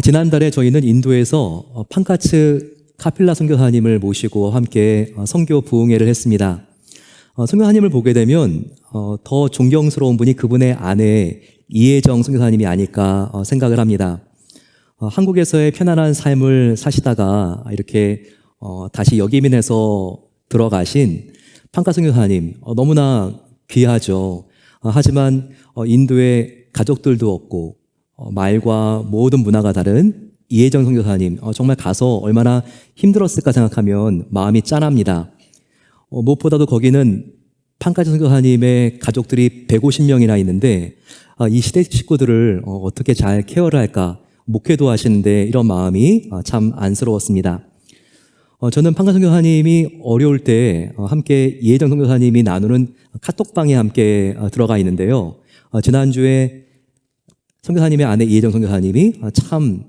지난달에 저희는 인도에서 판카츠 카필라 선교사님을 모시고 함께 선교 부흥회를 했습니다. 선교사님을 보게 되면 더 존경스러운 분이 그분의 아내 이혜정 선교사님이 아닐까 생각을 합니다. 한국에서의 편안한 삶을 사시다가 이렇게 다시 여기민해서 들어가신 판카 선교사님 너무나 귀하죠. 하지만 인도에 가족들도 없고 말과 모든 문화가 다른 이혜정 선교사님 정말 가서 얼마나 힘들었을까 생각하면 마음이 짠합니다. 무엇보다도 거기는 판카츠 선교사님의 가족들이 150명이나 있는데 이 시댁 식구들을 어떻게 잘 케어를 할까, 목회도 하시는데 이런 마음이 참 안쓰러웠습니다. 저는 판카츠 선교사님이 어려울 때 함께 이혜정 선교사님이 나누는 카톡방에 함께 들어가 있는데요. 지난주에 선교사님의 아내 이혜정 선교사님이 참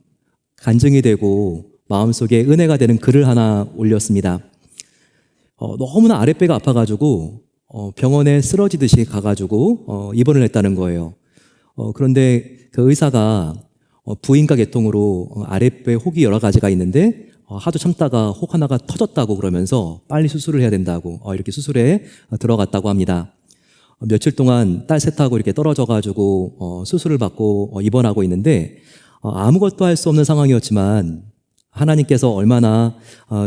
간증이 되고 마음속에 은혜가 되는 글을 하나 올렸습니다. 너무나 아랫배가 아파가지고 병원에 쓰러지듯이 가가지고 입원을 했다는 거예요. 그런데 그 의사가 부인과 계통으로 아랫배 혹이 여러 가지가 있는데 하도 참다가 혹 하나가 터졌다고 그러면서 빨리 수술을 해야 된다고 이렇게 수술에 들어갔다고 합니다. 며칠 동안 딸 셋하고 이렇게 떨어져가지고 수술을 받고 입원하고 있는데 아무것도 할 수 없는 상황이었지만 하나님께서 얼마나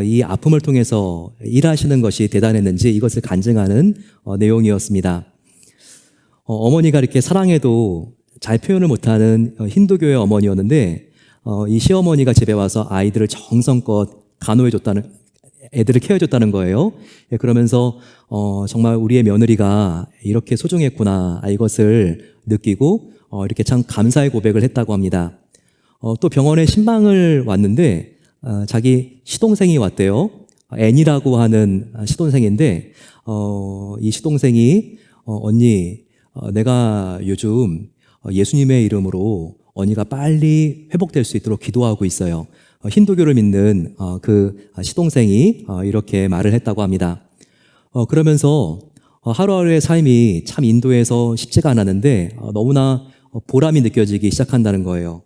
이 아픔을 통해서 일하시는 것이 대단했는지 이것을 간증하는 내용이었습니다. 어머니가 이렇게 사랑해도 잘 표현을 못하는 힌두교의 어머니였는데 이 시어머니가 집에 와서 아이들을 정성껏 간호해줬다는, 애들을 케어해줬다는 거예요. 그러면서 정말 우리의 며느리가 이렇게 소중했구나 이것을 느끼고 이렇게 참 감사의 고백을 했다고 합니다. 또 병원에 신방을 왔는데 자기 시동생이 왔대요. 앤이라고 하는 시동생인데 이 시동생이 언니 내가 요즘 예수님의 이름으로 언니가 빨리 회복될 수 있도록 기도하고 있어요. 힌두교를 믿는 그 시동생이 이렇게 말을 했다고 합니다. 그러면서 하루하루의 삶이 참 인도에서 쉽지가 않았는데 너무나 보람이 느껴지기 시작한다는 거예요.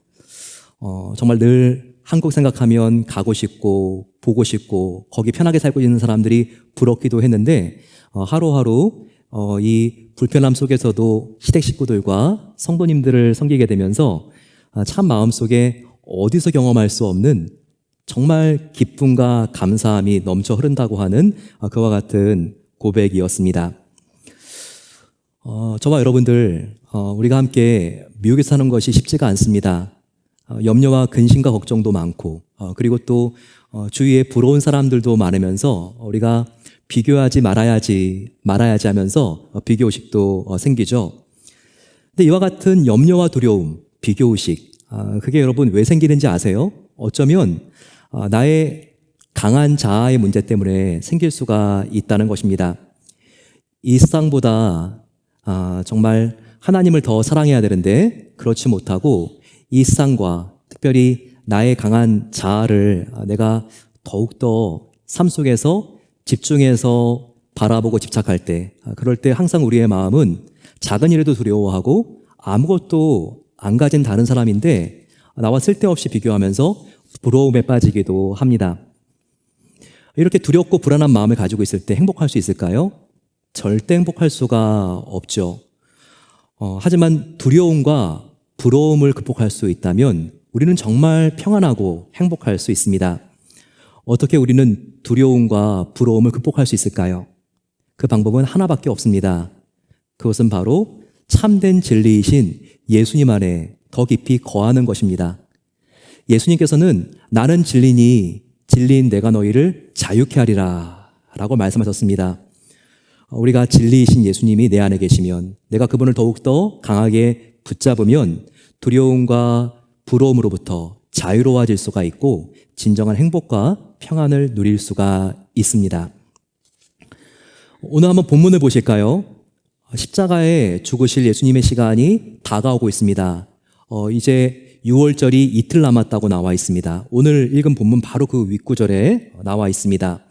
정말 늘 한국 생각하면 가고 싶고 보고 싶고 거기 편하게 살고 있는 사람들이 부럽기도 했는데 하루하루 이 불편함 속에서도 시댁 식구들과 성도님들을 섬기게 되면서 참 마음속에 어디서 경험할 수 없는 정말 기쁨과 감사함이 넘쳐 흐른다고 하는 그와 같은 고백이었습니다. 저와 여러분들 우리가 함께 미국에 사는 것이 쉽지가 않습니다. 염려와 근심과 걱정도 많고 그리고 또 주위에 부러운 사람들도 많으면서 우리가 비교하지 말아야지 하면서 비교의식도 생기죠. 근데 이와 같은 염려와 두려움, 비교의식 그게 여러분 왜 생기는지 아세요? 어쩌면 나의 강한 자아의 문제 때문에 생길 수가 있다는 것입니다. 이 세상보다 정말 하나님을 더 사랑해야 되는데 그렇지 못하고 이 세상과 특별히 나의 강한 자아를 내가 더욱더 삶 속에서 집중해서 바라보고 집착할 때 그럴 때 항상 우리의 마음은 작은 일에도 두려워하고 아무것도 안 가진 다른 사람인데 나와 쓸데없이 비교하면서 부러움에 빠지기도 합니다. 이렇게 두렵고 불안한 마음을 가지고 있을 때 행복할 수 있을까요? 절대 행복할 수가 없죠. 하지만 두려움과 부러움을 극복할 수 있다면 우리는 정말 평안하고 행복할 수 있습니다. 어떻게 우리는 두려움과 부러움을 극복할 수 있을까요? 그 방법은 하나밖에 없습니다. 그것은 바로 참된 진리이신 예수님 안에 더 깊이 거하는 것입니다. 예수님께서는 나는 진리니 진리인 내가 너희를 자유케 하리라 라고 말씀하셨습니다. 우리가 진리이신 예수님이 내 안에 계시면 내가 그분을 더욱더 강하게 붙잡으면 두려움과 부러움으로부터 자유로워질 수가 있고 진정한 행복과 평안을 누릴 수가 있습니다. 오늘 한번 본문을 보실까요? 십자가에 죽으실 예수님의 시간이 다가오고 있습니다. 이제 6월절이 이틀 남았다고 나와 있습니다. 오늘 읽은 본문 바로 그 윗구절에 나와 있습니다.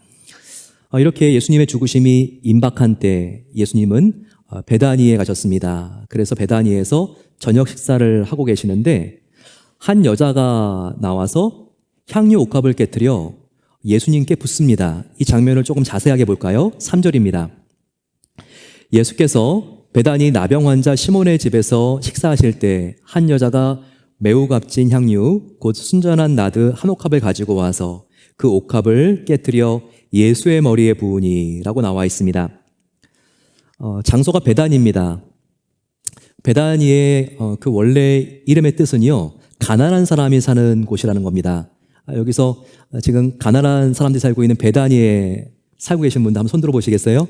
이렇게 예수님의 죽으심이 임박한 때 예수님은 베다니에 가셨습니다. 그래서 베다니에서 저녁 식사를 하고 계시는데 한 여자가 나와서 향유 옥합을 깨뜨려 예수님께 붓습니다. 이 장면을 조금 자세하게 볼까요? 3절입니다. 예수께서 베다니 나병 환자 시몬의 집에서 식사하실 때 한 여자가 매우 값진 향유 곧 순전한 나드 한 옥합을 가지고 와서 그 옥합을 깨뜨려 예수의 머리에 부으니 라고 나와 있습니다. 장소가 베다니입니다. 베다니의 그 원래 이름의 뜻은요, 가난한 사람이 사는 곳이라는 겁니다. 여기서 지금 가난한 사람들이 살고 있는 베다니에 살고 계신 분들 한번 손 들어 보시겠어요?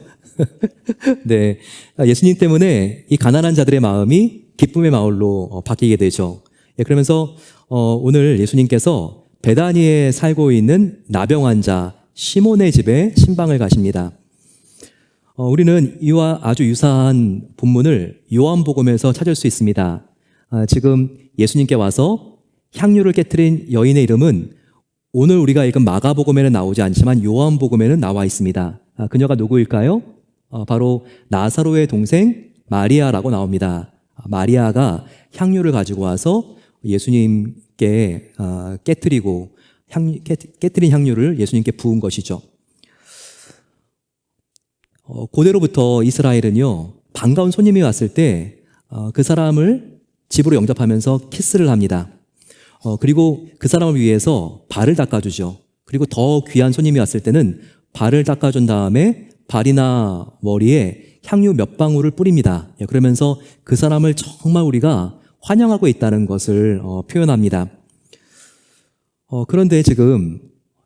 네, 예수님 때문에 이 가난한 자들의 마음이 기쁨의 마을로 바뀌게 되죠. 그러면서 오늘 예수님께서 베다니에 살고 있는 나병 환자 시몬의 집에 신방을 가십니다. 우리는 이와 아주 유사한 본문을 요한복음에서 찾을 수 있습니다. 지금 예수님께 와서 향유를 깨뜨린 여인의 이름은 오늘 우리가 읽은 마가복음에는 나오지 않지만 요한복음에는 나와 있습니다. 그녀가 누구일까요? 바로 나사로의 동생 마리아라고 나옵니다. 마리아가 향유를 가지고 와서 예수님께 깨뜨린 향유를 예수님께 부은 것이죠. 고대로부터 이스라엘은요, 반가운 손님이 왔을 때 그 사람을 집으로 영접하면서 키스를 합니다. 그리고 그 사람을 위해서 발을 닦아주죠. 그리고 더 귀한 손님이 왔을 때는 발을 닦아준 다음에 발이나 머리에 향유 몇 방울을 뿌립니다. 그러면서 그 사람을 정말 우리가 환영하고 있다는 것을 표현합니다. 그런데 지금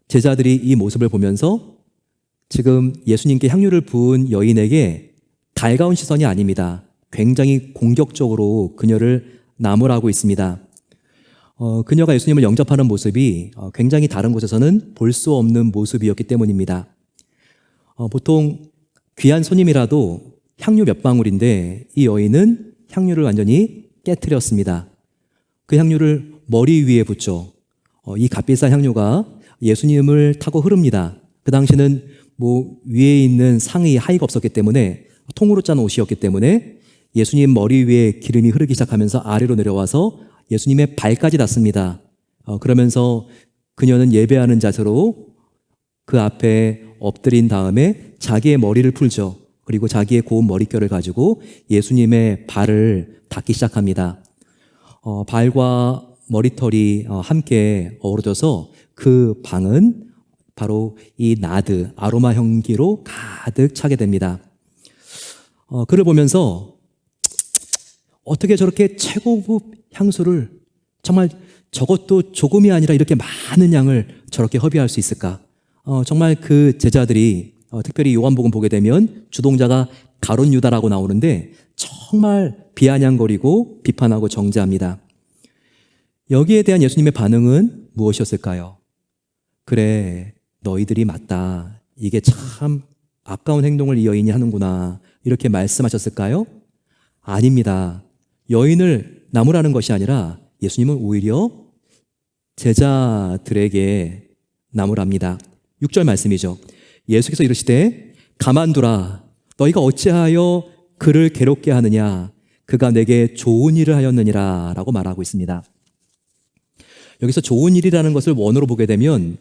제자들이 이 모습을 보면서 지금 예수님께 향유를 부은 여인에게 달가운 시선이 아닙니다. 굉장히 공격적으로 그녀를 나무라고 있습니다. 그녀가 예수님을 영접하는 모습이 굉장히 다른 곳에서는 볼 수 없는 모습이었기 때문입니다. 보통 귀한 손님이라도 향유 몇 방울인데 이 여인은 향유를 완전히 깨트렸습니다. 그 향유를 머리 위에 붓죠. 이 값비싼 향유가 예수님을 타고 흐릅니다. 그 당시는 위에 있는 상의 하의가 없었기 때문에 통으로 짠 옷이었기 때문에 예수님 머리 위에 기름이 흐르기 시작하면서 아래로 내려와서 예수님의 발까지 닿습니다. 그러면서 그녀는 예배하는 자세로 그 앞에 엎드린 다음에 자기의 머리를 풀죠. 그리고 자기의 고운 머릿결을 가지고 예수님의 발을 닦기 시작합니다. 발과 머리털이 함께 어우러져서 그 방은 바로 이 나드, 아로마 향기로 가득 차게 됩니다. 그를 보면서 어떻게 저렇게 최고급 향수를 정말 저것도 조금이 아니라 이렇게 많은 양을 저렇게 허비할 수 있을까? 정말 그 제자들이 특별히 요한복음 보게 되면 주동자가 가룟 유다라고 나오는데 정말 비아냥거리고 비판하고 정죄합니다. 여기에 대한 예수님의 반응은 무엇이었을까요? 그래, 너희들이 맞다. 이게 참 아까운 행동을 이 여인이 하는구나. 이렇게 말씀하셨을까요? 아닙니다. 여인을 나무라는 것이 아니라 예수님은 오히려 제자들에게 나무랍니다. 6절 말씀이죠. 예수께서 이르시되 가만두라. 너희가 어찌하여 그를 괴롭게 하느냐. 그가 내게 좋은 일을 하였느니라 라고 말하고 있습니다. 여기서 좋은 일이라는 것을 원어로 보게 되면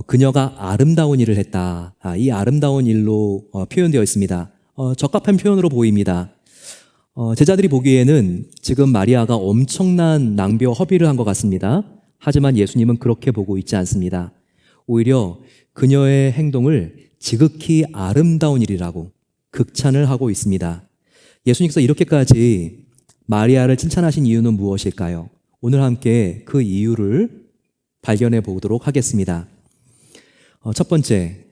그녀가 아름다운 일을 했다. 이 아름다운 일로 표현되어 있습니다. 적합한 표현으로 보입니다. 제자들이 보기에는 지금 마리아가 엄청난 낭비와 허비를 한 것 같습니다. 하지만 예수님은 그렇게 보고 있지 않습니다. 오히려 그녀의 행동을 지극히 아름다운 일이라고 극찬을 하고 있습니다. 예수님께서 이렇게까지 마리아를 칭찬하신 이유는 무엇일까요? 오늘 함께 그 이유를 발견해 보도록 하겠습니다. 첫 번째,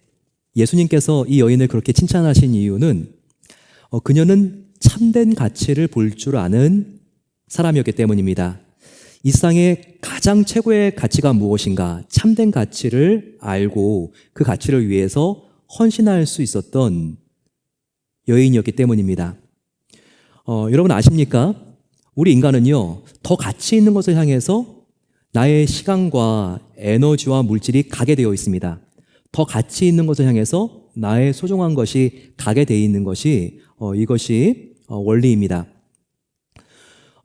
예수님께서 이 여인을 그렇게 칭찬하신 이유는 그녀는 참된 가치를 볼 줄 아는 사람이었기 때문입니다. 이 세상의 가장 최고의 가치가 무엇인가? 참된 가치를 알고 그 가치를 위해서 헌신할 수 있었던 여인이었기 때문입니다. 여러분 아십니까? 우리 인간은요, 더 가치 있는 것을 향해서 나의 시간과 에너지와 물질이 가게 되어 있습니다. 더 가치 있는 것을 향해서 나의 소중한 것이 가게 되어 있는 것이 이것이 원리입니다.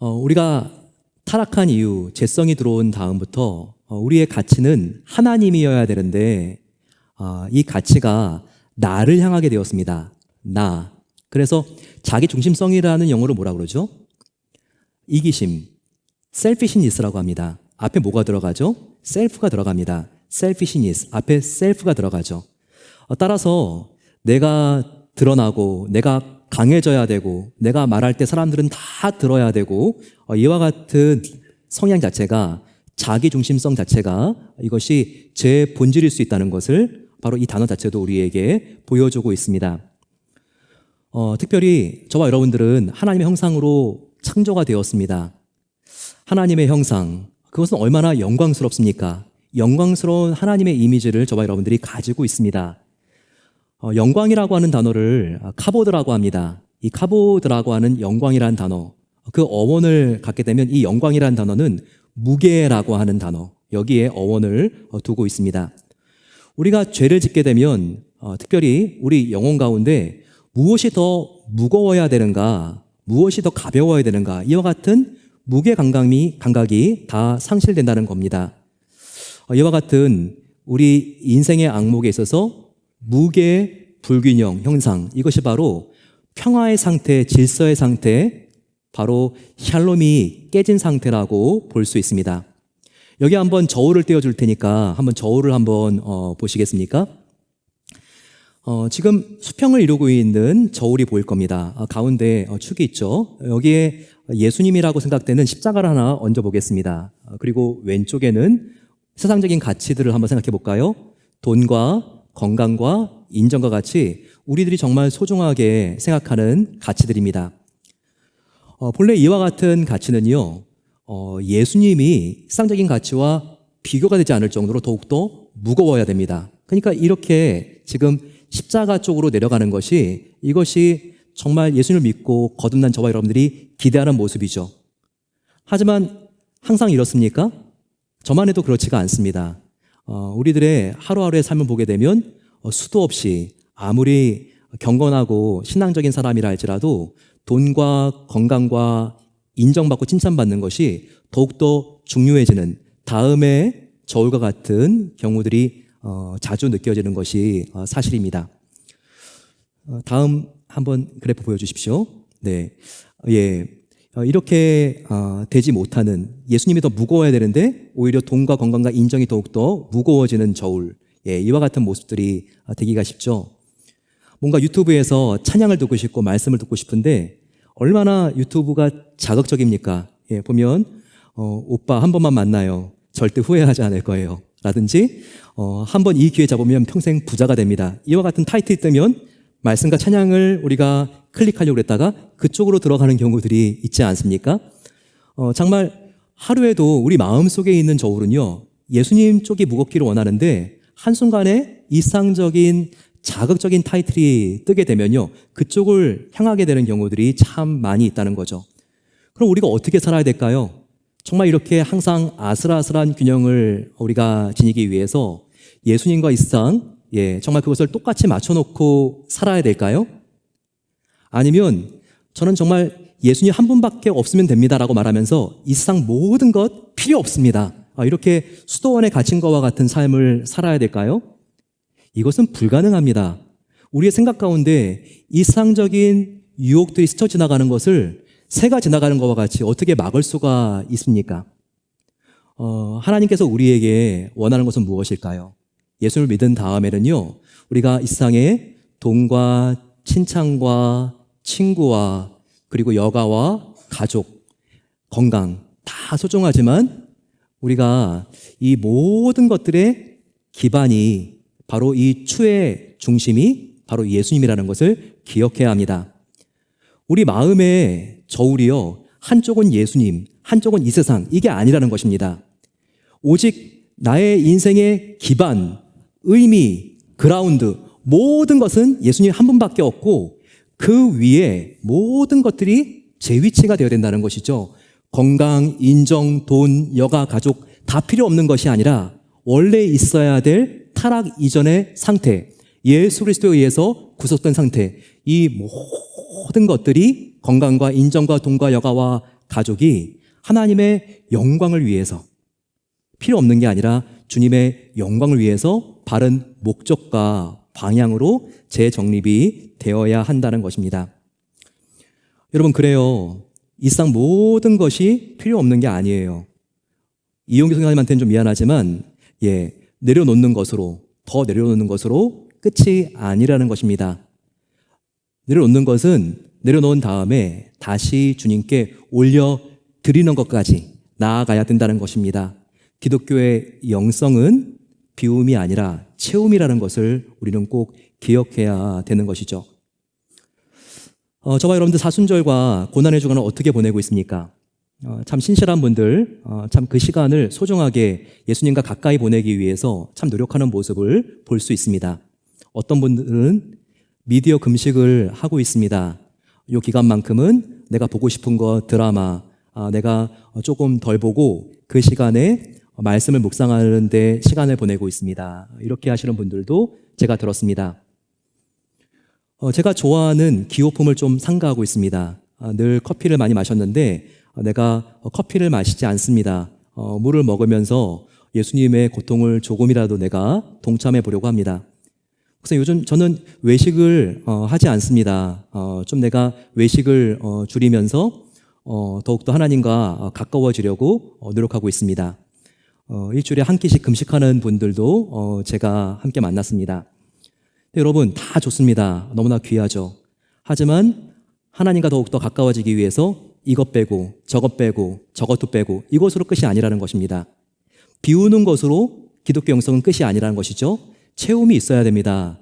우리가 타락한 이후 죄성이 들어온 다음부터 우리의 가치는 하나님이어야 되는데 이 가치가 나를 향하게 되었습니다. 나. 그래서 자기 중심성이라는 영어로 뭐라 그러죠? 이기심, selfishness라고 합니다. 앞에 뭐가 들어가죠? self가 들어갑니다. selfishness, 앞에 self가 들어가죠. 따라서 내가 드러나고 내가 강해져야 되고 내가 말할 때 사람들은 다 들어야 되고 이와 같은 성향 자체가 자기 중심성 자체가 이것이 제 본질일 수 있다는 것을 바로 이 단어 자체도 우리에게 보여주고 있습니다. 특별히 저와 여러분들은 하나님의 형상으로 창조가 되었습니다. 하나님의 형상, 그것은 얼마나 영광스럽습니까? 영광스러운 하나님의 이미지를 저와 여러분들이 가지고 있습니다. 영광이라고 하는 단어를 카보드라고 합니다. 이 카보드라고 하는 영광이라는 단어, 그 어원을 갖게 되면 이 영광이라는 단어는 무게라고 하는 단어, 여기에 어원을 두고 있습니다. 우리가 죄를 짓게 되면 특별히 우리 영혼 가운데 무엇이 더 무거워야 되는가, 무엇이 더 가벼워야 되는가, 이와 같은 무게 감각이 다 상실된다는 겁니다. 이와 같은 우리 인생의 악목에 있어서 무게 불균형 현상, 이것이 바로 평화의 상태, 질서의 상태, 바로 샬롬이 깨진 상태라고 볼 수 있습니다. 여기 한번 저울을 떼어줄 테니까 한번 저울을 한번 보시겠습니까? 지금 수평을 이루고 있는 저울이 보일 겁니다. 가운데 축이 있죠. 여기에 예수님이라고 생각되는 십자가를 하나 얹어 보겠습니다. 그리고 왼쪽에는 세상적인 가치들을 한번 생각해 볼까요? 돈과 건강과 인정과 같이 우리들이 정말 소중하게 생각하는 가치들입니다. 본래 이와 같은 가치는요, 예수님이 세상적인 가치와 비교가 되지 않을 정도로 더욱더 무거워야 됩니다. 그러니까 이렇게 지금 십자가 쪽으로 내려가는 것이, 이것이 정말 예수님을 믿고 거듭난 저와 여러분들이 기대하는 모습이죠. 하지만 항상 이렇습니까? 저만 해도 그렇지가 않습니다. 우리들의 하루하루의 삶을 보게 되면 수도 없이 아무리 경건하고 신앙적인 사람이라 할지라도 돈과 건강과 인정받고 칭찬받는 것이 더욱더 중요해지는 다음의 저울과 같은 경우들이 자주 느껴지는 것이 사실입니다. 다음 한번 그래프 보여주십시오. 네, 이렇게 되지 못하는, 예수님이 더 무거워야 되는데 오히려 돈과 건강과 인정이 더욱더 무거워지는 저울, 이와 같은 모습들이 되기가 쉽죠. 뭔가 유튜브에서 찬양을 듣고 싶고 말씀을 듣고 싶은데 얼마나 유튜브가 자극적입니까? 보면 오빠 한 번만 만나요, 절대 후회하지 않을 거예요 라든지 한번 이 기회 잡으면 평생 부자가 됩니다, 이와 같은 타이틀이 뜨면 말씀과 찬양을 우리가 클릭하려고 했다가 그쪽으로 들어가는 경우들이 있지 않습니까? 정말 하루에도 우리 마음속에 있는 저울은요, 예수님 쪽이 무겁기를 원하는데 한순간에 이상적인 자극적인 타이틀이 뜨게 되면요, 그쪽을 향하게 되는 경우들이 참 많이 있다는 거죠. 그럼 우리가 어떻게 살아야 될까요? 정말 이렇게 항상 아슬아슬한 균형을 우리가 지니기 위해서 예수님과 이 세상, 정말 그것을 똑같이 맞춰놓고 살아야 될까요? 아니면 저는 정말 예수님 한 분밖에 없으면 됩니다라고 말하면서 이 세상 모든 것 필요 없습니다, 이렇게 수도원에 갇힌 것과 같은 삶을 살아야 될까요? 이것은 불가능합니다. 우리의 생각 가운데 이상적인 유혹들이 스쳐 지나가는 것을 새가 지나가는 것과 같이 어떻게 막을 수가 있습니까? 하나님께서 우리에게 원하는 것은 무엇일까요? 예수를 믿은 다음에는요, 우리가 이 세상에 돈과 칭찬과 친구와 그리고 여가와 가족, 건강 다 소중하지만 우리가 이 모든 것들의 기반이 바로 이 추의 중심이 바로 예수님이라는 것을 기억해야 합니다. 우리 마음의 저울이요, 한쪽은 예수님, 한쪽은 이 세상, 이게 아니라는 것입니다. 오직 나의 인생의 기반, 의미, 그라운드, 모든 것은 예수님 한 분밖에 없고 그 위에 모든 것들이 제 위치가 되어야 된다는 것이죠. 건강, 인정, 돈, 여가, 가족 다 필요 없는 것이 아니라 원래 있어야 될 타락 이전의 상태, 예수 그리스도에 의해서 구속된 상태, 이 모든 것들이 건강과 인정과 돈과 여가와 가족이 하나님의 영광을 위해서, 필요 없는 게 아니라 주님의 영광을 위해서 바른 목적과 방향으로 재정립이 되어야 한다는 것입니다. 여러분, 그래요. 이 세상 모든 것이 필요 없는 게 아니에요. 이용규 선생님한테는 좀 미안하지만 내려놓는 것으로, 더 내려놓는 것으로 끝이 아니라는 것입니다. 내려놓는 것은 내려놓은 다음에 다시 주님께 올려드리는 것까지 나아가야 된다는 것입니다. 기독교의 영성은 비움이 아니라 채움이라는 것을 우리는 꼭 기억해야 되는 것이죠. 저와 여러분들 사순절과 고난의 주간을 어떻게 보내고 있습니까? 참 신실한 분들, 참 그 시간을 소중하게 예수님과 가까이 보내기 위해서 참 노력하는 모습을 볼 수 있습니다. 어떤 분들은 미디어 금식을 하고 있습니다. 이 기간만큼은 내가 보고 싶은 거 드라마, 내가 조금 덜 보고 그 시간에 말씀을 묵상하는 데 시간을 보내고 있습니다. 이렇게 하시는 분들도 제가 들었습니다. 제가 좋아하는 기호품을 좀 삼가하고 있습니다. 늘 커피를 많이 마셨는데 내가 커피를 마시지 않습니다. 물을 먹으면서 예수님의 고통을 조금이라도 내가 동참해 보려고 합니다. 그래서 요즘 저는 외식을 하지 않습니다. 좀 내가 외식을 줄이면서 더욱더 하나님과 가까워지려고 노력하고 있습니다. 일주일에 한 끼씩 금식하는 분들도 제가 함께 만났습니다. 여러분, 다 좋습니다. 너무나 귀하죠. 하지만 하나님과 더욱더 가까워지기 위해서 이것 빼고 저것 빼고 저것도 빼고 이것으로 끝이 아니라는 것입니다. 비우는 것으로 기독교 영성은 끝이 아니라는 것이죠. 채움이 있어야 됩니다.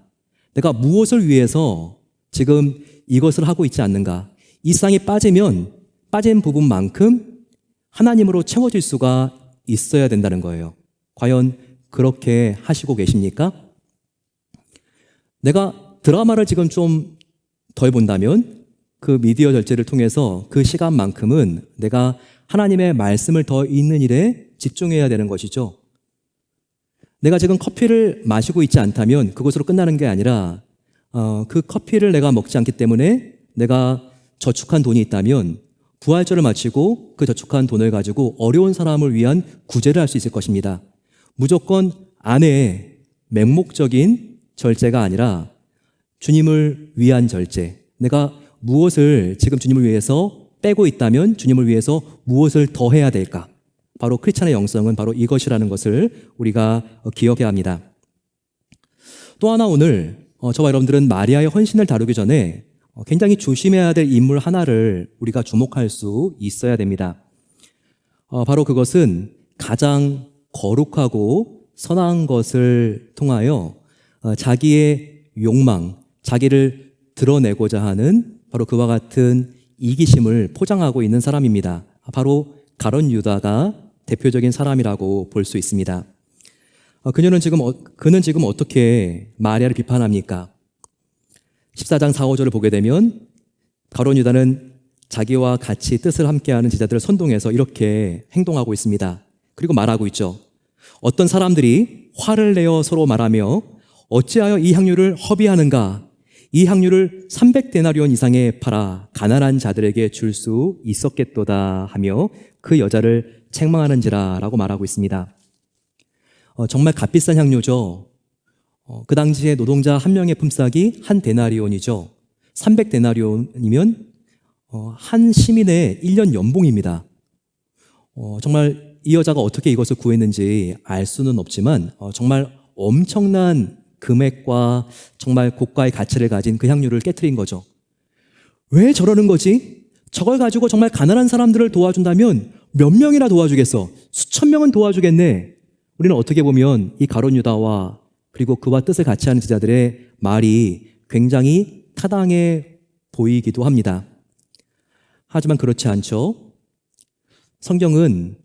내가 무엇을 위해서 지금 이것을 하고 있지 않는가? 이 세상에 빠지면 빠진 부분만큼 하나님으로 채워질 수가 있어야 된다는 거예요. 과연 그렇게 하시고 계십니까? 내가 드라마를 지금 좀 덜 본다면 그 미디어 절제를 통해서 그 시간만큼은 내가 하나님의 말씀을 더 읽는 일에 집중해야 되는 것이죠. 내가 지금 커피를 마시고 있지 않다면 그것으로 끝나는 게 아니라 그 커피를 내가 먹지 않기 때문에 내가 저축한 돈이 있다면 부활절을 마치고 그 저축한 돈을 가지고 어려운 사람을 위한 구제를 할 수 있을 것입니다. 무조건 안에 맹목적인 절제가 아니라 주님을 위한 절제. 내가 무엇을 지금 주님을 위해서 빼고 있다면 주님을 위해서 무엇을 더 해야 될까? 바로 크리스찬의 영성은 바로 이것이라는 것을 우리가 기억해야 합니다. 또 하나 오늘 저와 여러분들은 마리아의 헌신을 다루기 전에 굉장히 조심해야 될 인물 하나를 우리가 주목할 수 있어야 됩니다. 바로 그것은 가장 거룩하고 선한 것을 통하여 자기의 욕망, 자기를 드러내고자 하는 바로 그와 같은 이기심을 포장하고 있는 사람입니다. 바로 가룟 유다가 대표적인 사람이라고 볼 수 있습니다. 그는 지금 어떻게 마리아를 비판합니까? 14장 4, 5절을 보게 되면 가룟 유다는 자기와 같이 뜻을 함께하는 제자들을 선동해서 이렇게 행동하고 있습니다. 그리고 말하고 있죠. 어떤 사람들이 화를 내어 서로 말하며 어찌하여 이 향유를 허비하는가? 이 향유를 300데나리온 이상에 팔아 가난한 자들에게 줄 수 있었겠도다 하며 그 여자를 책망하는지라 라고 말하고 있습니다. 정말 값비싼 향료죠. 그 당시에 노동자 한 명의 품삯이 한 데나리온이죠. 300데나리온이면 한 시민의 1년 연봉입니다. 정말 이 여자가 어떻게 이것을 구했는지 알 수는 없지만 정말 엄청난 금액과 정말 고가의 가치를 가진 그 향유를 깨트린 거죠. 왜 저러는 거지? 저걸 가지고 정말 가난한 사람들을 도와준다면 몇 명이나 도와주겠어? 수천 명은 도와주겠네. 우리는 어떻게 보면 이 가룟 유다와 그리고 그와 뜻을 같이 하는 제자들의 말이 굉장히 타당해 보이기도 합니다. 하지만 그렇지 않죠. 성경은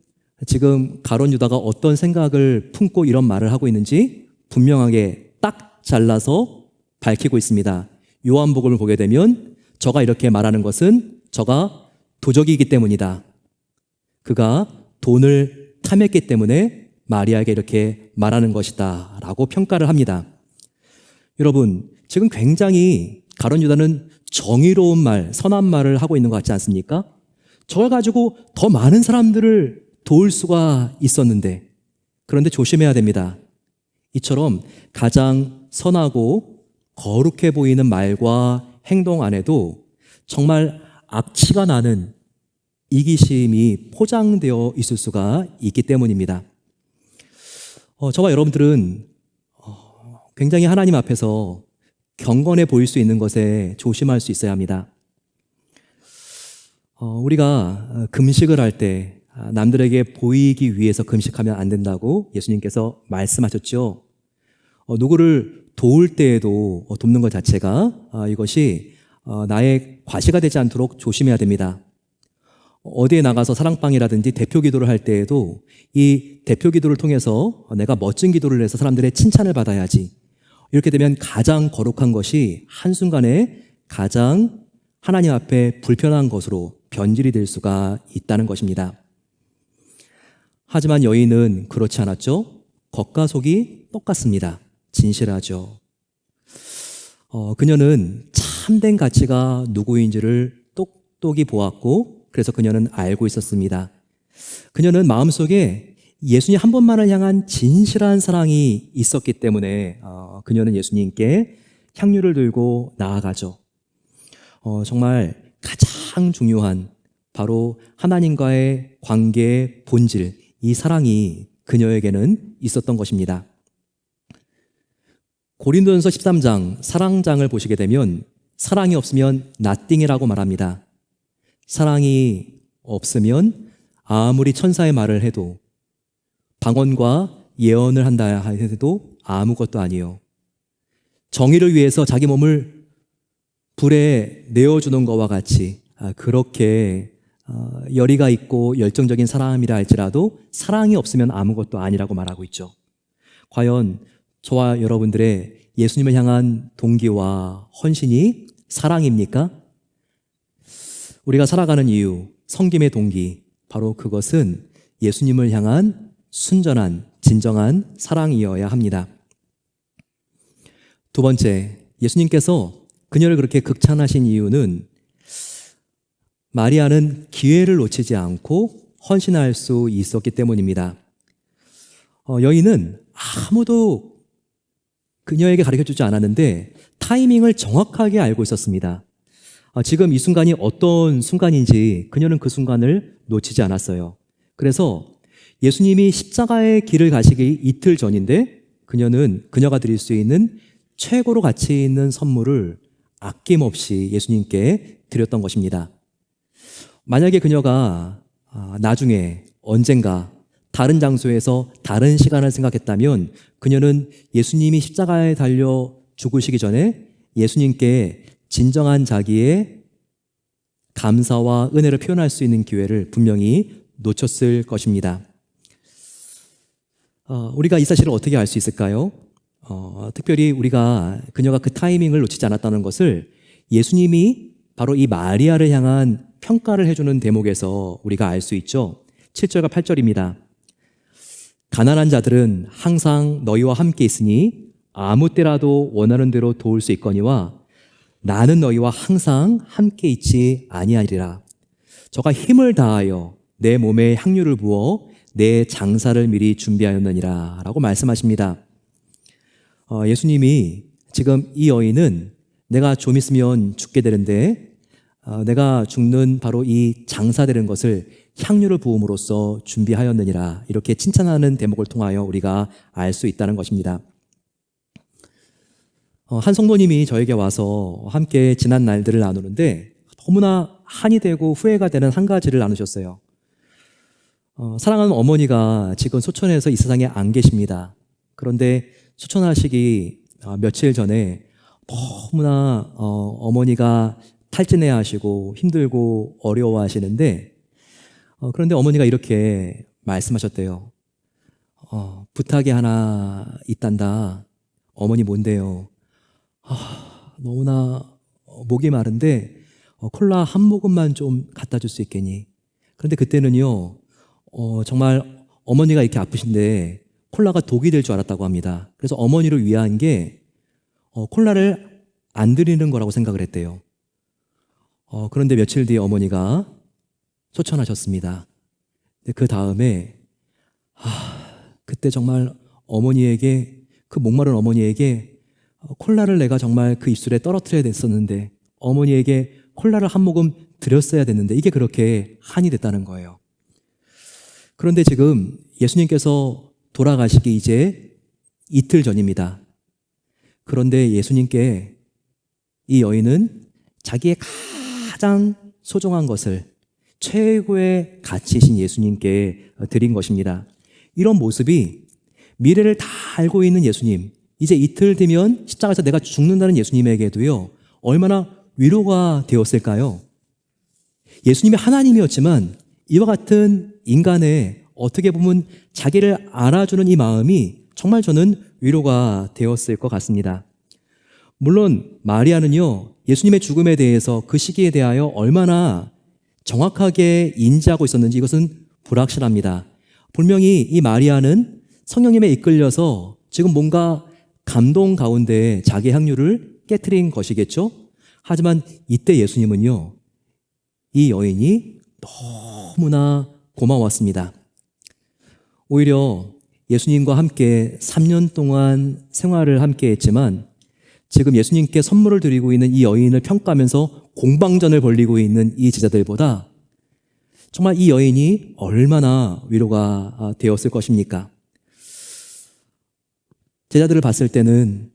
지금 가룟 유다가 어떤 생각을 품고 이런 말을 하고 있는지 분명하게 딱 잘라서 밝히고 있습니다. 요한복음을 보게 되면 저가 이렇게 말하는 것은 저가 도적이기 때문이다. 그가 돈을 탐했기 때문에 마리아에게 이렇게 말하는 것이다 라고 평가를 합니다. 여러분, 지금 굉장히 가룟 유다는 정의로운 말, 선한 말을 하고 있는 것 같지 않습니까? 저걸 가지고 더 많은 사람들을 도울 수가 있었는데, 그런데 조심해야 됩니다. 이처럼 가장 선하고 거룩해 보이는 말과 행동 안에도 정말 악취가 나는 이기심이 포장되어 있을 수가 있기 때문입니다. 저와 여러분들은 굉장히 하나님 앞에서 경건해 보일 수 있는 것에 조심할 수 있어야 합니다. 우리가 금식을 할 때 남들에게 보이기 위해서 금식하면 안 된다고 예수님께서 말씀하셨죠. 누구를 도울 때에도 돕는 것 자체가 이것이 나의 과시가 되지 않도록 조심해야 됩니다. 어디에 나가서 사랑방이라든지 대표 기도를 할 때에도 이 대표 기도를 통해서 내가 멋진 기도를 해서 사람들의 칭찬을 받아야지. 이렇게 되면 가장 거룩한 것이 한순간에 가장 하나님 앞에 불편한 것으로 변질이 될 수가 있다는 것입니다. 하지만 여인은 그렇지 않았죠. 겉과 속이 똑같습니다. 진실하죠. 그녀는 참된 가치가 누구인지를 똑똑히 보았고, 그래서 그녀는 알고 있었습니다. 그녀는 마음속에 예수님 한 분만을 향한 진실한 사랑이 있었기 때문에 그녀는 예수님께 향유를 들고 나아가죠. 정말 가장 중요한 바로 하나님과의 관계의 본질, 이 사랑이 그녀에게는 있었던 것입니다. 고린도전서 13장 사랑장을 보시게 되면 사랑이 없으면 nothing이라고 말합니다. 사랑이 없으면 아무리 천사의 말을 해도, 방언과 예언을 한다 해도 아무것도 아니에요. 정의를 위해서 자기 몸을 불에 내어주는 것과 같이 그렇게 열의가 있고 열정적인 사람이라 할지라도 사랑이 없으면 아무것도 아니라고 말하고 있죠. 과연 저와 여러분들의 예수님을 향한 동기와 헌신이 사랑입니까? 우리가 살아가는 이유, 섬김의 동기, 바로 그것은 예수님을 향한 순전한, 진정한 사랑이어야 합니다. 두 번째, 예수님께서 그녀를 그렇게 극찬하신 이유는 마리아는 기회를 놓치지 않고 헌신할 수 있었기 때문입니다. 여인은 아무도 그녀에게 가르쳐주지 않았는데 타이밍을 정확하게 알고 있었습니다. 지금 이 순간이 어떤 순간인지 그녀는 그 순간을 놓치지 않았어요. 그래서 예수님이 십자가의 길을 가시기 이틀 전인데 그녀가 드릴 수 있는 최고로 가치 있는 선물을 아낌없이 예수님께 드렸던 것입니다. 만약에 그녀가 나중에 언젠가 다른 장소에서 다른 시간을 생각했다면 그녀는 예수님이 십자가에 달려 죽으시기 전에 예수님께 진정한 자기의 감사와 은혜를 표현할 수 있는 기회를 분명히 놓쳤을 것입니다. 우리가 이 사실을 어떻게 알 수 있을까요? 특별히 우리가 그녀가 그 타이밍을 놓치지 않았다는 것을 예수님이 바로 이 마리아를 향한 평가를 해주는 대목에서 우리가 알 수 있죠. 7절과 8절입니다. 가난한 자들은 항상 너희와 함께 있으니 아무 때라도 원하는 대로 도울 수 있거니와 나는 너희와 항상 함께 있지 아니하리라. 저가 힘을 다하여 내 몸에 향유를 부어 내 장사를 미리 준비하였느니라 라고 말씀하십니다. 예수님이 지금 이 여인은 내가 좀 있으면 죽게 되는데 내가 죽는 바로 이 장사되는 것을 향유를 부음으로써 준비하였느니라, 이렇게 칭찬하는 대목을 통하여 우리가 알 수 있다는 것입니다. 한 성도님이 저에게 와서 함께 지난 날들을 나누는데 너무나 한이 되고 후회가 되는 한 가지를 나누셨어요. 사랑하는 어머니가 지금 소천에서 이 세상에 안 계십니다. 그런데 소천하시기 며칠 전에 너무나 어머니가 탈진해야 하시고 힘들고 어려워하시는데 그런데 어머니가 이렇게 말씀하셨대요. 부탁이 하나 있단다. 어머니 뭔데요? 너무나 목이 마른데 콜라 한 모금만 좀 갖다 줄 수 있겠니? 그런데 그때는요 정말 어머니가 이렇게 아프신데 콜라가 독이 될 줄 알았다고 합니다. 그래서 어머니를 위한 게 콜라를 안 드리는 거라고 생각을 했대요. 그런데 며칠 뒤에 어머니가 쫓아나셨습니다. 그 다음에 그때 정말 어머니에게, 그 목마른 어머니에게 콜라를 내가 정말 그 입술에 떨어뜨려야 됐었는데, 어머니에게 콜라를 한 모금 드렸어야 됐는데, 이게 그렇게 한이 됐다는 거예요. 그런데 지금 예수님께서 돌아가시기 이제 이틀 전입니다. 그런데 예수님께 이 여인은 자기의 가장 소중한 것을, 최고의 가치이신 예수님께 드린 것입니다. 이런 모습이 미래를 다 알고 있는 예수님, 이제 이틀 뒤면 십자가에서 내가 죽는다는 예수님에게도요, 얼마나 위로가 되었을까요? 예수님이 하나님이었지만 이와 같은 인간의 어떻게 보면 자기를 알아주는 이 마음이 정말 저는 위로가 되었을 것 같습니다. 물론 마리아는요, 예수님의 죽음에 대해서 그 시기에 대하여 얼마나 정확하게 인지하고 있었는지 이것은 불확실합니다. 분명히 이 마리아는 성령님에 이끌려서 지금 뭔가 감동 가운데 자기 향유를 깨트린 것이겠죠? 하지만 이때 예수님은요, 이 여인이 너무나 고마웠습니다. 오히려 예수님과 함께 3년 동안 생활을 함께 했지만 지금 예수님께 선물을 드리고 있는 이 여인을 평가하면서 공방전을 벌이고 있는 이 제자들보다 정말 이 여인이 얼마나 위로가 되었을 것입니까? 제자들을 봤을 때는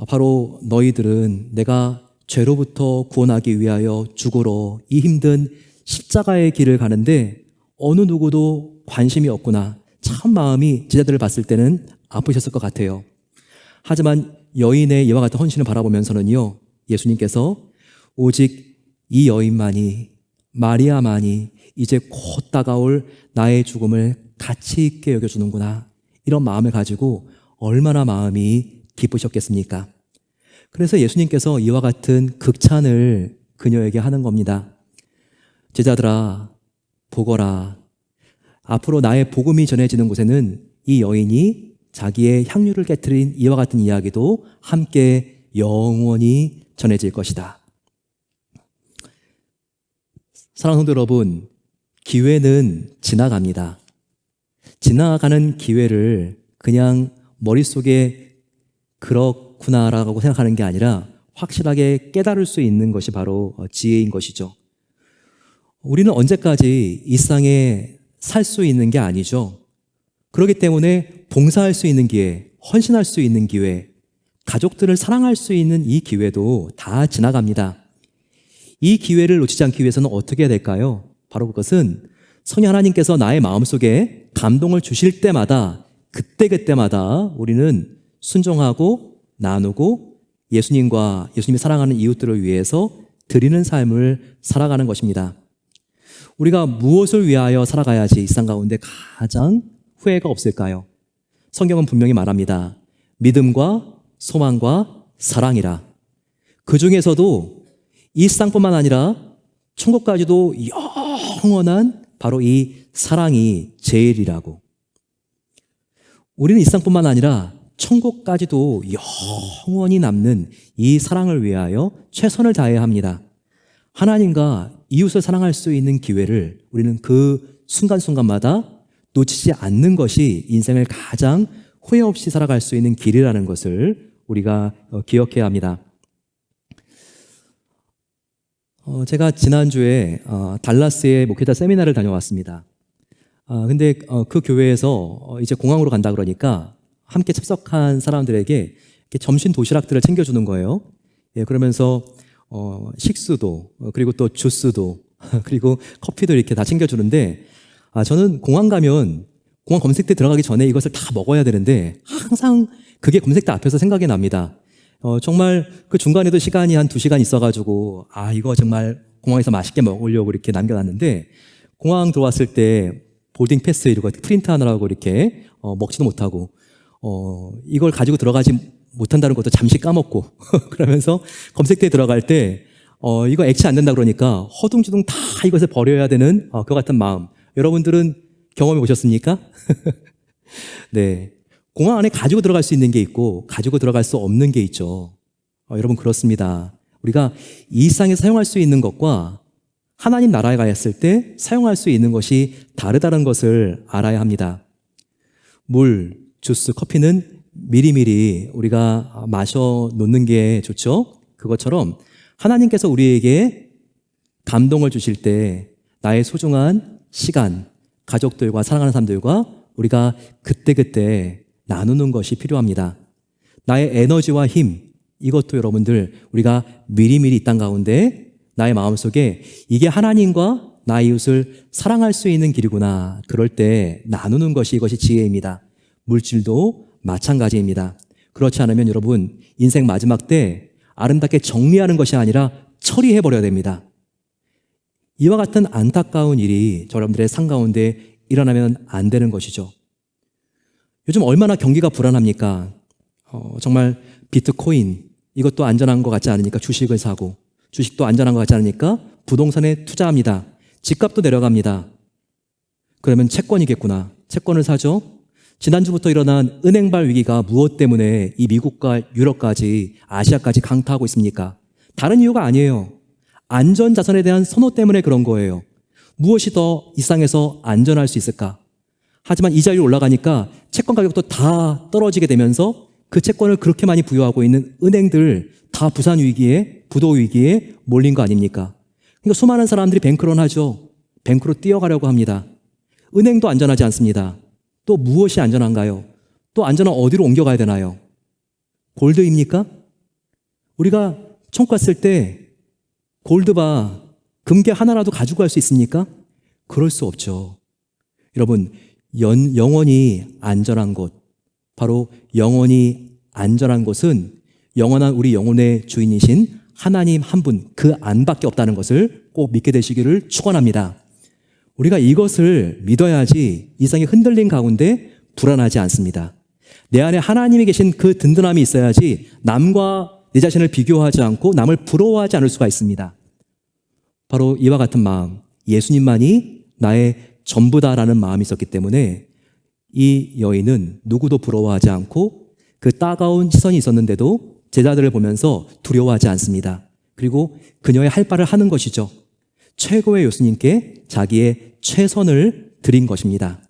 바로 너희들은 내가 죄로부터 구원하기 위하여 죽으러 이 힘든 십자가의 길을 가는데 어느 누구도 관심이 없구나. 참 마음이 제자들을 봤을 때는 아프셨을 것 같아요. 하지만 여인의 이와 같은 헌신을 바라보면서는요, 예수님께서 오직 이 여인만이, 마리아만이 이제 곧 다가올 나의 죽음을 가치 있게 여겨주는구나, 이런 마음을 가지고 얼마나 마음이 기쁘셨겠습니까? 그래서 예수님께서 이와 같은 극찬을 그녀에게 하는 겁니다. 제자들아, 보거라. 앞으로 나의 복음이 전해지는 곳에는 이 여인이 자기의 향유를 깨트린 이와 같은 이야기도 함께 영원히 전해질 것이다. 사랑하는 성도 여러분, 기회는 지나갑니다. 지나가는 기회를 그냥 머릿속에 그렇구나라고 생각하는 게 아니라 확실하게 깨달을 수 있는 것이 바로 지혜인 것이죠. 우리는 언제까지 이 세상에 살 수 있는 게 아니죠. 그렇기 때문에 봉사할 수 있는 기회, 헌신할 수 있는 기회, 가족들을 사랑할 수 있는 이 기회도 다 지나갑니다. 이 기회를 놓치지 않기 위해서는 어떻게 해야 될까요? 바로 그것은 성령 하나님께서 나의 마음속에 감동을 주실 때마다, 그때마다 우리는 순종하고 나누고 예수님과 예수님이 사랑하는 이웃들을 위해서 드리는 삶을 살아가는 것입니다. 우리가 무엇을 위하여 살아가야지 이 세상 가운데 가장 후회가 없을까요? 성경은 분명히 말합니다. 믿음과 소망과 사랑이라. 그 중에서도 이 세상뿐만 아니라 천국까지도 영원한 바로 이 사랑이 제일이라고. 우리는 이 세상뿐만 아니라 천국까지도 영원히 남는 이 사랑을 위하여 최선을 다해야 합니다. 하나님과 이웃을 사랑할 수 있는 기회를 우리는 그 순간순간마다 놓치지 않는 것이 인생을 가장 후회 없이 살아갈 수 있는 길이라는 것을 우리가 기억해야 합니다. 제가 지난주에 달라스의 목회자 세미나를 다녀왔습니다. 근데 그 교회에서 이제 공항으로 간다 그러니까 함께 참석한 사람들에게 이렇게 점심 도시락들을 챙겨주는 거예요. 예, 그러면서 식수도 그리고 또 주스도 그리고 커피도 이렇게 다 챙겨주는데 저는 공항 가면 공항 검색대 들어가기 전에 이것을 다 먹어야 되는데 항상 그게 검색대 앞에서 생각이 납니다. 정말 그 중간에도 시간이 한 2시간 있어가지고 이거 정말 공항에서 맛있게 먹으려고 이렇게 남겨놨는데 공항 들어왔을 때 보딩 패스 이러고 프린트 하느라고 이렇게 먹지도 못하고 이걸 가지고 들어가지 못한다는 것도 잠시 까먹고 그러면서 검색대에 들어갈 때 이거 액치 안 된다 그러니까 허둥지둥 다 이것을 버려야 되는 그 같은 마음, 여러분들은 경험해 보셨습니까? 네, 공항 안에 가지고 들어갈 수 있는 게 있고 가지고 들어갈 수 없는 게 있죠. 여러분 그렇습니다. 우리가 이 세상에 사용할 수 있는 것과 하나님 나라에 가 있을 때 사용할 수 있는 것이 다르다는 것을 알아야 합니다. 물, 주스, 커피는 미리미리 우리가 마셔 놓는 게 좋죠. 그것처럼 하나님께서 우리에게 감동을 주실 때 나의 소중한 시간, 가족들과 사랑하는 사람들과 우리가 그때그때 나누는 것이 필요합니다. 나의 에너지와 힘, 이것도 여러분들 우리가 미리미리 이 땅 가운데 나의 마음속에 이게 하나님과 나의 이웃을 사랑할 수 있는 길이구나. 그럴 때 나누는 것이 이것이 지혜입니다. 물질도 마찬가지입니다. 그렇지 않으면 여러분 인생 마지막 때 아름답게 정리하는 것이 아니라 처리해버려야 됩니다. 이와 같은 안타까운 일이 여러분들의 삶 가운데 일어나면 안 되는 것이죠. 요즘 얼마나 경기가 불안합니까? 정말 비트코인 이것도 안전한 것 같지 않으니까 주식을 사고, 주식도 안전한 것 같지 않으니까 부동산에 투자합니다. 집값도 내려갑니다. 그러면 채권이겠구나. 채권을 사죠. 지난주부터 일어난 은행발 위기가 무엇 때문에 이 미국과 유럽까지 아시아까지 강타하고 있습니까? 다른 이유가 아니에요. 안전자산에 대한 선호 때문에 그런 거예요. 무엇이 더 이 땅에서 안전할 수 있을까? 하지만 이자율이 올라가니까 채권 가격도 다 떨어지게 되면서 그 채권을 그렇게 많이 부여하고 있는 은행들 다 부산 위기에, 부도 위기에 몰린 거 아닙니까? 그러니까 수많은 사람들이 뱅크런 하죠. 뱅크로 뛰어가려고 합니다. 은행도 안전하지 않습니다. 또 무엇이 안전한가요? 또 안전한 어디로 옮겨가야 되나요? 골드입니까? 우리가 천국 갔을 때 골드바, 금괴 하나라도 가지고 갈 수 있습니까? 그럴 수 없죠. 여러분, 영원히 안전한 곳, 바로 영원히 안전한 곳은 영원한 우리 영혼의 주인이신 하나님 한 분, 그 안밖에 없다는 것을 꼭 믿게 되시기를 축원합니다. 우리가 이것을 믿어야지 이 세상의 흔들림 가운데 불안하지 않습니다. 내 안에 하나님이 계신 그 든든함이 있어야지 남과 내 자신을 비교하지 않고 남을 부러워하지 않을 수가 있습니다. 바로 이와 같은 마음, 예수님만이 나의 전부다라는 마음이 있었기 때문에 이 여인은 누구도 부러워하지 않고 그 따가운 시선이 있었는데도 제자들을 보면서 두려워하지 않습니다. 그리고 그녀의 할 바를 하는 것이죠. 최고의 예수님께 자기의 최선을 드린 것입니다.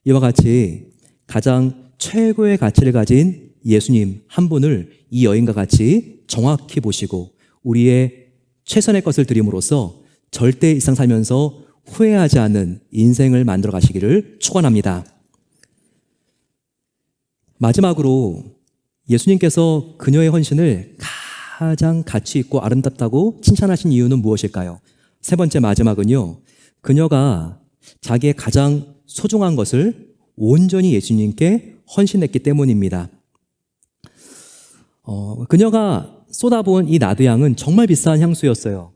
이와 같이 가장 최고의 가치를 가진 예수님 한 분을 이 여인과 같이 정확히 보시고 우리의 최선의 것을 드림으로써 절대 이 세상 살면서 후회하지 않는 인생을 만들어 가시기를 축원합니다. 마지막으로 예수님께서 그녀의 헌신을 가장 가치 있고 아름답다고 칭찬하신 이유는 무엇일까요? 세 번째 마지막은요, 그녀가 자기의 가장 소중한 것을 온전히 예수님께 헌신했기 때문입니다. 그녀가 쏟아부은 이 나드향은 정말 비싼 향수였어요.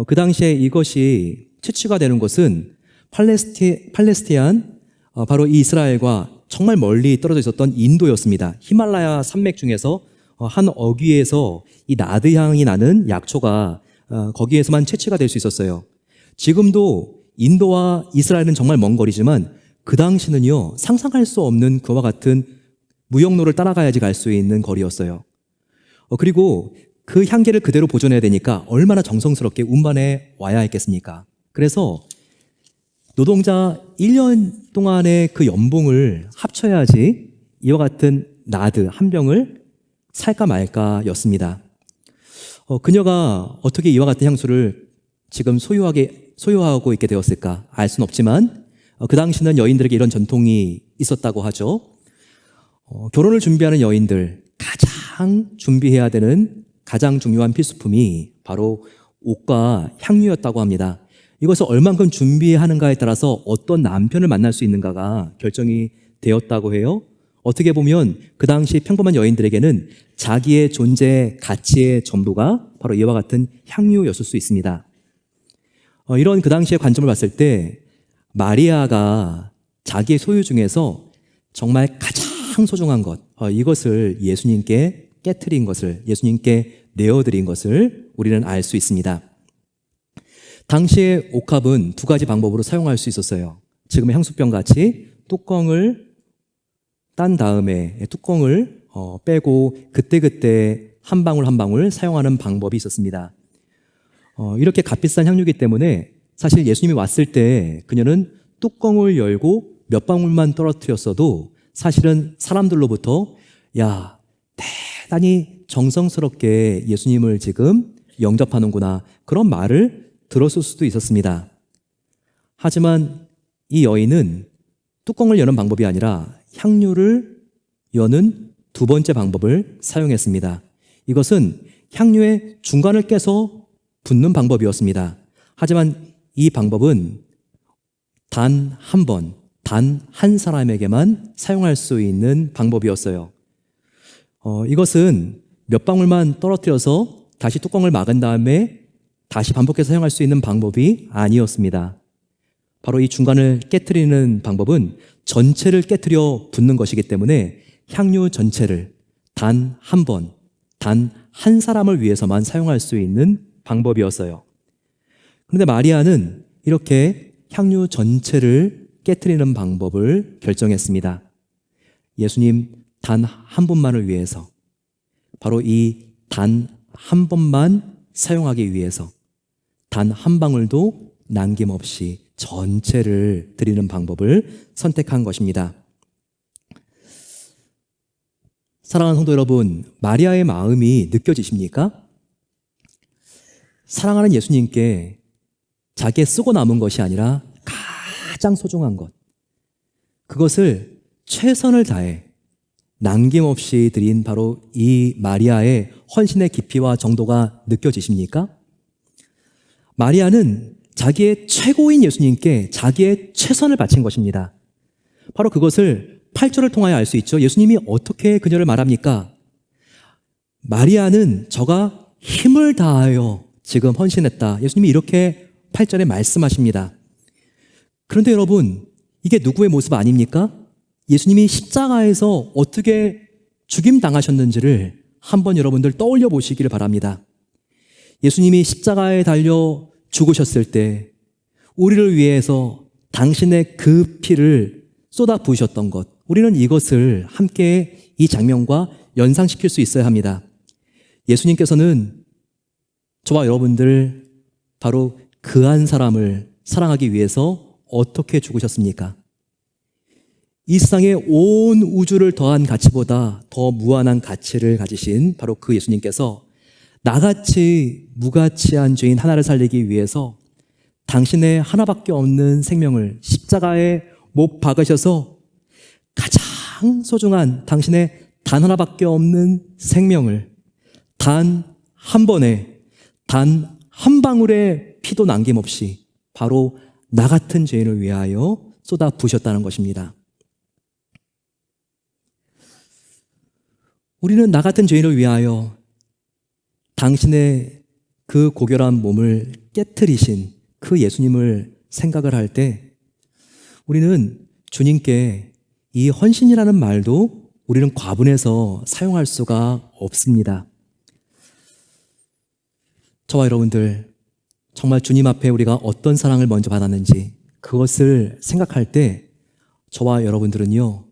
그 당시에 이것이 채취가 되는 곳은 팔레스티안, 바로 이 이스라엘과 정말 멀리 떨어져 있었던 인도였습니다. 히말라야 산맥 중에서 한 어귀에서 이 나드향이 나는 약초가 거기에서만 채취가 될 수 있었어요. 지금도 인도와 이스라엘은 정말 먼 거리지만 그 당시는요, 상상할 수 없는 그와 같은 무역로를 따라가야지 갈 수 있는 거리였어요. 그리고 그 향기를 그대로 보존해야 되니까 얼마나 정성스럽게 운반해 와야 했겠습니까? 그래서 노동자 1년 동안의 그 연봉을 합쳐야지 이와 같은 나드 한 병을 살까 말까였습니다. 그녀가 어떻게 이와 같은 향수를 지금 소유하고 있게 되었을까? 알 수는 없지만 그 당시는 여인들에게 이런 전통이 있었다고 하죠. 결혼을 준비하는 여인들 가장 준비해야 되는 가장 중요한 필수품이 바로 옷과 향유였다고 합니다. 이것을 얼만큼 준비하는가에 따라서 어떤 남편을 만날 수 있는가가 결정이 되었다고 해요. 어떻게 보면 그 당시 평범한 여인들에게는 자기의 존재 가치의 전부가 바로 이와 같은 향유였을 수 있습니다. 이런 그 당시의 관점을 봤을 때 마리아가 자기의 소유 중에서 정말 가장 소중한 것, 이것을 예수님께 깨트린 것을, 예수님께 내어드린 것을 우리는 알 수 있습니다. 당시의 옥합은 두 가지 방법으로 사용할 수 있었어요. 지금의 향수병 같이 뚜껑을 딴 다음에 뚜껑을 빼고 그때그때 한 방울 한 방울 사용하는 방법이 있었습니다. 이렇게 값비싼 향유기 때문에 사실 예수님이 왔을 때 그녀는 뚜껑을 열고 몇 방울만 떨어뜨렸어도 사실은 사람들로부터 야, 대단히 정성스럽게 예수님을 지금 영접하는구나, 그런 말을 들었을 수도 있었습니다. 하지만 이 여인은 뚜껑을 여는 방법이 아니라 향유를 여는 두 번째 방법을 사용했습니다. 이것은 향유의 중간을 깨서 붓는 방법이었습니다. 하지만 이 방법은 단 한 번, 단 한 사람에게만 사용할 수 있는 방법이었어요. 이것은 몇 방울만 떨어뜨려서 다시 뚜껑을 막은 다음에 다시 반복해서 사용할 수 있는 방법이 아니었습니다. 바로 이 중간을 깨트리는 방법은 전체를 깨트려 붓는 것이기 때문에 향유 전체를 단 한 번, 단 한 사람을 위해서만 사용할 수 있는 방법이었어요. 그런데 마리아는 이렇게 향유 전체를 깨트리는 방법을 결정했습니다. 예수님 단 한 분만을 위해서, 바로 이 단 한 번만 사용하기 위해서 단 한 방울도 남김없이 전체를 드리는 방법을 선택한 것입니다. 사랑하는 성도 여러분, 마리아의 마음이 느껴지십니까? 사랑하는 예수님께 자기의 쓰고 남은 것이 아니라 가장 소중한 것, 그것을 최선을 다해 남김없이 드린 바로 이 마리아의 헌신의 깊이와 정도가 느껴지십니까? 마리아는 자기의 최고인 예수님께 자기의 최선을 바친 것입니다. 바로 그것을 8절을 통하여 알 수 있죠. 예수님이 어떻게 그녀를 말합니까? 마리아는 저가 힘을 다하여 지금 헌신했다. 예수님이 이렇게 8절에 말씀하십니다. 그런데 여러분, 이게 누구의 모습 아닙니까? 예수님이 십자가에서 어떻게 죽임당하셨는지를 한번 여러분들 떠올려 보시기를 바랍니다. 예수님이 십자가에 달려 죽으셨을 때 우리를 위해서 당신의 그 피를 쏟아 부으셨던 것, 우리는 이것을 함께 이 장면과 연상시킬 수 있어야 합니다. 예수님께서는 저와 여러분들 바로 그 한 사람을 사랑하기 위해서 어떻게 죽으셨습니까? 이 세상의 온 우주를 더한 가치보다 더 무한한 가치를 가지신 바로 그 예수님께서 나같이 무가치한 죄인 하나를 살리기 위해서 당신의 하나밖에 없는 생명을 십자가에 못 박으셔서 가장 소중한 당신의 단 하나밖에 없는 생명을 단 한 번에 단 한 방울의 피도 남김없이 바로 나 같은 죄인을 위하여 쏟아 부으셨다는 것입니다. 우리는 나 같은 죄인을 위하여 당신의 그 고결한 몸을 깨트리신 그 예수님을 생각을 할 때 우리는 주님께 이 헌신이라는 말도 우리는 과분해서 사용할 수가 없습니다. 저와 여러분들, 정말 주님 앞에 우리가 어떤 사랑을 먼저 받았는지 그것을 생각할 때 저와 여러분들은요,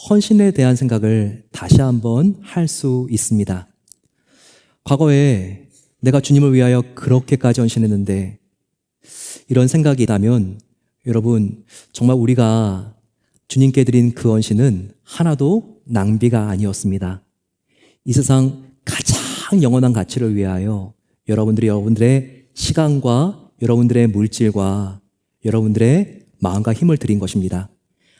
헌신에 대한 생각을 다시 한번 할 수 있습니다. 과거에 내가 주님을 위하여 그렇게까지 헌신했는데, 이런 생각이 있다면 여러분, 정말 우리가 주님께 드린 그 헌신은 하나도 낭비가 아니었습니다. 이 세상 가장 영원한 가치를 위하여 여러분들이 여러분들의 시간과 여러분들의 물질과 여러분들의 마음과 힘을 드린 것입니다.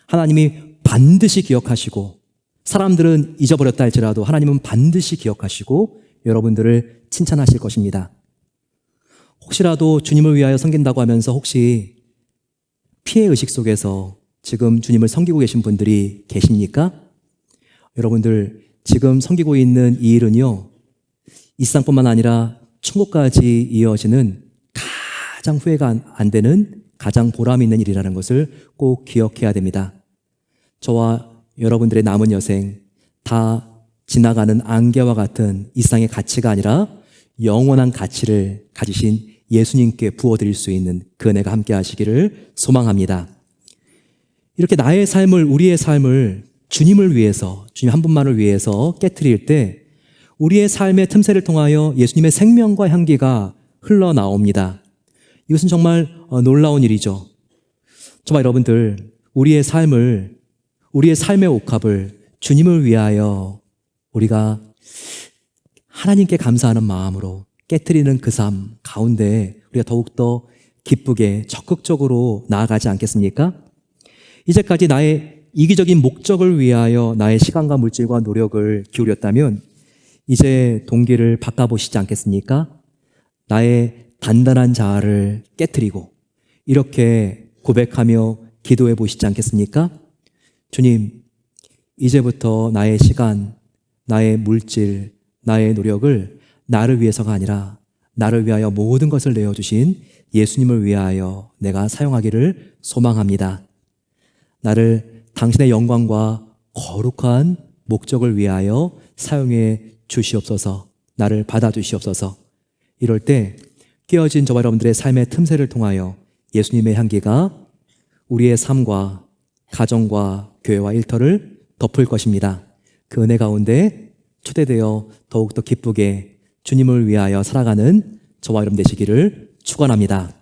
하나님이 반드시 기억하시고, 사람들은 잊어버렸다 할지라도 하나님은 반드시 기억하시고 여러분들을 칭찬하실 것입니다. 혹시라도 주님을 위하여 섬긴다고 하면서 혹시 피해의식 속에서 지금 주님을 섬기고 계신 분들이 계십니까? 여러분들, 지금 섬기고 있는 이 일은요, 이 세상뿐만 아니라 천국까지 이어지는 가장 후회가 안 되는 가장 보람 있는 일이라는 것을 꼭 기억해야 됩니다. 저와 여러분들의 남은 여생 다 지나가는 안개와 같은 이 세상의 가치가 아니라 영원한 가치를 가지신 예수님께 부어드릴 수 있는 그 은혜가 함께 하시기를 소망합니다. 이렇게 나의 삶을, 우리의 삶을 주님을 위해서, 주님 한 분만을 위해서 깨트릴 때 우리의 삶의 틈새를 통하여 예수님의 생명과 향기가 흘러나옵니다. 이것은 정말 놀라운 일이죠. 저와 여러분들, 우리의 삶의 옥합을 주님을 위하여 우리가 하나님께 감사하는 마음으로 깨트리는 그 삶 가운데 우리가 더욱더 기쁘게 적극적으로 나아가지 않겠습니까? 이제까지 나의 이기적인 목적을 위하여 나의 시간과 물질과 노력을 기울였다면 이제 동기를 바꿔보시지 않겠습니까? 나의 단단한 자아를 깨트리고 이렇게 고백하며 기도해 보시지 않겠습니까? 주님, 이제부터 나의 시간, 나의 물질, 나의 노력을 나를 위해서가 아니라 나를 위하여 모든 것을 내어주신 예수님을 위하여 내가 사용하기를 소망합니다. 나를 당신의 영광과 거룩한 목적을 위하여 사용해 주시옵소서. 나를 받아주시옵소서. 이럴 때 깨어진 저와 여러분들의 삶의 틈새를 통하여 예수님의 향기가 우리의 삶과 가정과 교회와 일터를 덮을 것입니다. 그 은혜 가운데 초대되어 더욱더 기쁘게 주님을 위하여 살아가는 저와 여러분 되시기를 축원합니다.